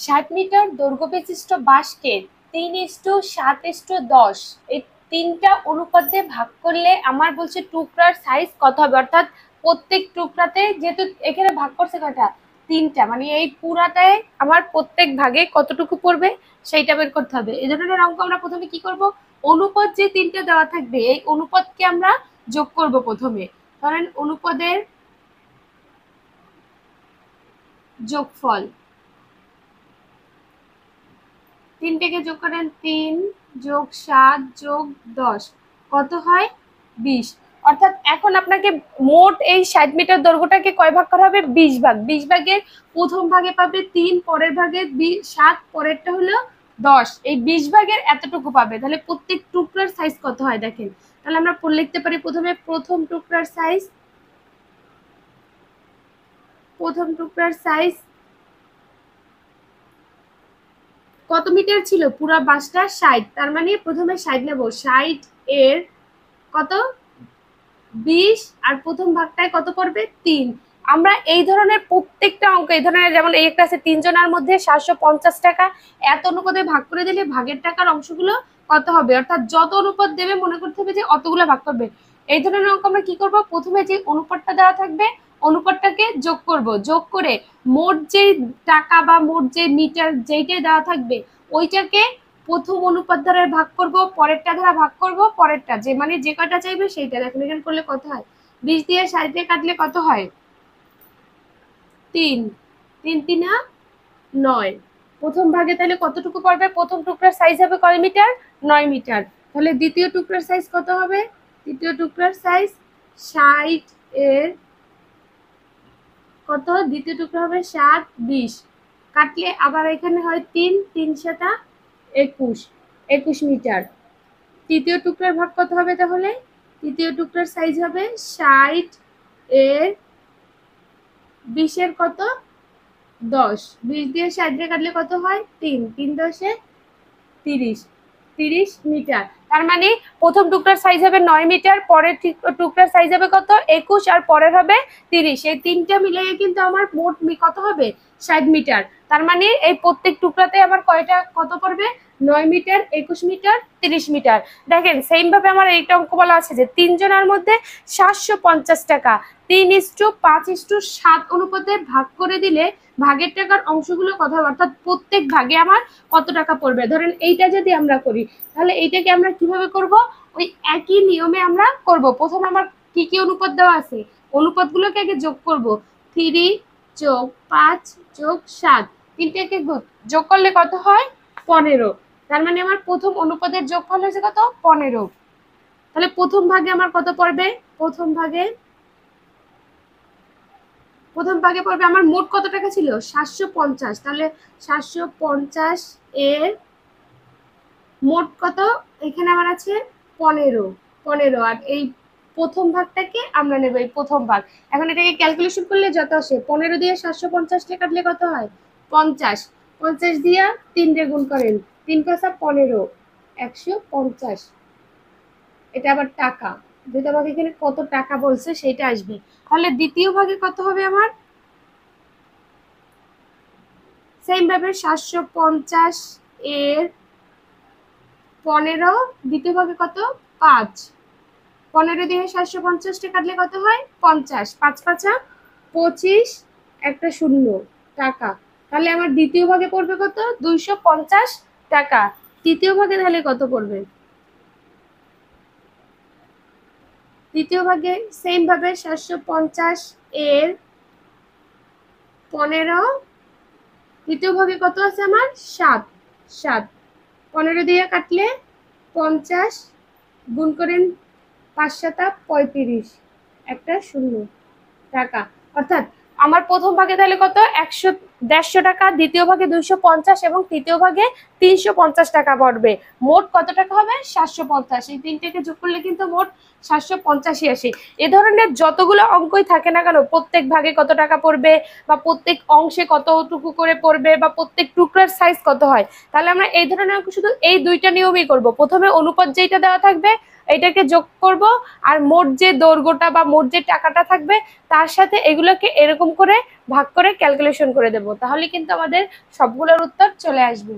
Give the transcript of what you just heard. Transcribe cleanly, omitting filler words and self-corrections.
60 metre দৈর্ঘ্য বিশিষ্ট বাঁশকে 3:7:10 এই তিনটা অনুপাতে ভাগ করলে আমার বলছে টুকরার সাইজ কত হবে, অর্থাৎ প্রত্যেক টুকরাতে যেহেতু এখানে ভাগ করছে কয়টা, তিনটা, মানে এই পুরাটায় আমার প্রত্যেক ভাগে কতটুকু পড়বে সেইটা বের করতে হবে। এই ধরনের অঙ্ক আমরা প্রথমে কি করব, অনুপাত যে তিনটা দেওয়া থাকবে এই অনুপাতকে আমরা যোগ করব। প্রথমে ধরেন অনুপাদের যোগফল, তিনটাকে যোগ করেন, 3 যোগ 7 যোগ 10 কত হয় 20। অর্থাৎ এখন আপনাকে মোট এই 60 মিটার দৈর্ঘ্যটাকে কয় ভাগ করা হবে, 20 ভাগ। 20 ভাগের প্রথম ভাগে পাবে 3, পরের ভাগে 7, পরেরটা হলো 10, এই 20 ভাগের এতটুকু পাবে। তাহলে প্রত্যেক টুকরার সাইজ কত হয় দেখেন। তাহলে আমরা লিখতে পারি প্রথমে প্রথম টুকরার সাইজ, কত মিটার ছিল, পুরো বাসটা 60, তার মানে প্রথমে 60 নেব, 60 এর কত 20 আর প্রথম ভাগটায় কত পড়বে 3। আমরা এই ধরনের প্রত্যেকটা অঙ্ক, এই ধরনের যেমন এই একটা আছে 3 জনের মধ্যে 750 টাকা, এত অনুপাতে ভাগ করে দিলে ভাগের টাকার অংশগুলো কত হবে, অর্থাৎ যত অনুপাত দেবে মনে করতে হবে যে অতগুলো ভাগ করবে। এই ধরনের অঙ্ক আমরা কি করব, প্রথমে যে অনুপাতটা দেওয়া থাকবে অনুপাতটাকে যোগ করব, যোগ করে মোট যে টাকা বা মোট যে মিটার যেইটাই দেওয়া থাকবে ওইটাকে প্রথম অনুপাত দ্বারা ভাগ করব, পরেরটা দ্বারা ভাগ করব, পরেরটা যে মানে যে কয়টা চাইবে সেইটা। দেখুন এখানে করলে কত হয়, 20 দিয়ে 60 দিয়ে কাটলে কত হয় 3, 3 3 9। প্রথম ভাগে তাহলে কতটুকু পড়বে, প্রথম টুকরার সাইজ হবে কয় মিটার, 9 মিটার। তাহলে দ্বিতীয় টুকরার সাইজ কত হবে, দ্বিতীয় টুকরার সাইজ 60 এর কত, দ্বিতীয় টুকরা হবে 7, 20 কাটলে আবার এখানে হয় 3, 3 7 21, 21 মিটার। তৃতীয় টুকরার ভাগ কত হবে, তাহলে তৃতীয় টুকরার সাইজ হবে 60 এর 20 এর কত 10, 20 দিয়ে 60 দিয়ে কাটলে কত হয় 3, 3 10 30, 30 মিটার। তার মানে প্রথম টুকরার সাইজ হবে 9 মিটার, পরের টুকরার সাইজ হবে কত 21 আর পরের হবে 30, এই তিনটা মিলিয়ে কিন্তু আমার মোট কত হবে 60 মিটার। তার মানে এই প্রত্যেক টুকরাতে আমার কয়টা কত পড়বে 9 মিটার, 21 মিটার, 30 মিটার। দেখেন সেম ভাবে আমার এইটা অঙ্ক বলা আছে যে 3 জনের মধ্যে 750 টাকা 3:5:7 অনুপাতে ভাগ করে দিলে ভাগের টাকার অংশগুলো কত হবে, অর্থাৎ প্রত্যেক ভাগে আমার কত টাকা পড়বে। ধরেন এইটা যদি আমরা করি তাহলে এইটাকে আমরা কিভাবে করব, ওই একই নিয়মে আমরা করব। প্রথমে আমার কি কি অনুপাত দেওয়া আছে অনুপাতগুলোকে আগে যোগ করব, 3 যোগ 5 যোগ 7, তিনটাকে যোগ করলে কত হয় 15। তার মানে আমার প্রথম অনুপাতের যোগফল হয়েছে কত 15। তাহলে প্রথম ভাগে আমার কত পড়বে, প্রথম ভাগে পড়বে আমার মোট কত টাকা ছিল 750, তাহলে 750 এর মোট কত, এখানে আমার আছে 15, আর এই প্রথম ভাগটাকে আমরা নেব এই প্রথম ভাগ। এখন এটাকে ক্যালকুলেশন করলে যত আসে 15 দিয়ে 750 টা কাটলে কত হয় 50, 50 দিয়ে 3 দিয়ে গুণ করেন, 3 × 15, 150। এটা আবার টাকা, যদি আমাকে এখানে কত টাকা বলছে সেটা আসবে। তাহলে দ্বিতীয় ভাগে কত হবে আমার, সেম ভাবে 750 এর 15, দ্বিতীয় ভাগে কত 5, 15 দিয়ে 750 টা কাটলে কত হয় 50, 5 5 25, একটা শূন্য টাকা। তাহলে আমার দ্বিতীয় ভাগে পড়বে কত 250 টাকা। তৃতীয় ভাগে তাহলে কত পড়বে, তৃতীয় ভাগে সেম ভাবে 750 এর 15, তৃতীয় ভাগে কত আছে আমার 7, 15 দিয়ে কাটলে 50, গুণ করেন 5 7 35, একটা শূন্য টাকা। অর্থাৎ আমার প্রথম ভাগে তাহলে কত 150 টাকা, দ্বিতীয় ভাগে 250 এবং তৃতীয় ভাগে 350 টাকা পড়বে। মোট কত টাকা হবে 750। এই তিনটাকে যোগ করলে কিন্তু মোট 750 আসে। এ ধরনের যতগুলো অঙ্কই থাকে না কেন প্রত্যেক ভাগে কত টাকা পড়বে বা প্রত্যেক অংশে কতটুকু করে পড়বে বা প্রত্যেক টুকরার সাইজ কত হয়, তাহলে আমরা এই ধরনের অঙ্ক শুধু এই দুইটা নিয়মই করব। প্রথমে অনুপাত যেটা দেওয়া থাকবে এটাকে যোগ করব, আর মোট যে দৈর্ঘ্যটা বা মোট যে টাকাটা থাকবে তার সাথে এগুলোকে এরকম করে ভাগ করে ক্যালকুলেশন করে দেব, তাহলে কিন্তু আমাদের সবগুলোর উত্তর চলে আসবে।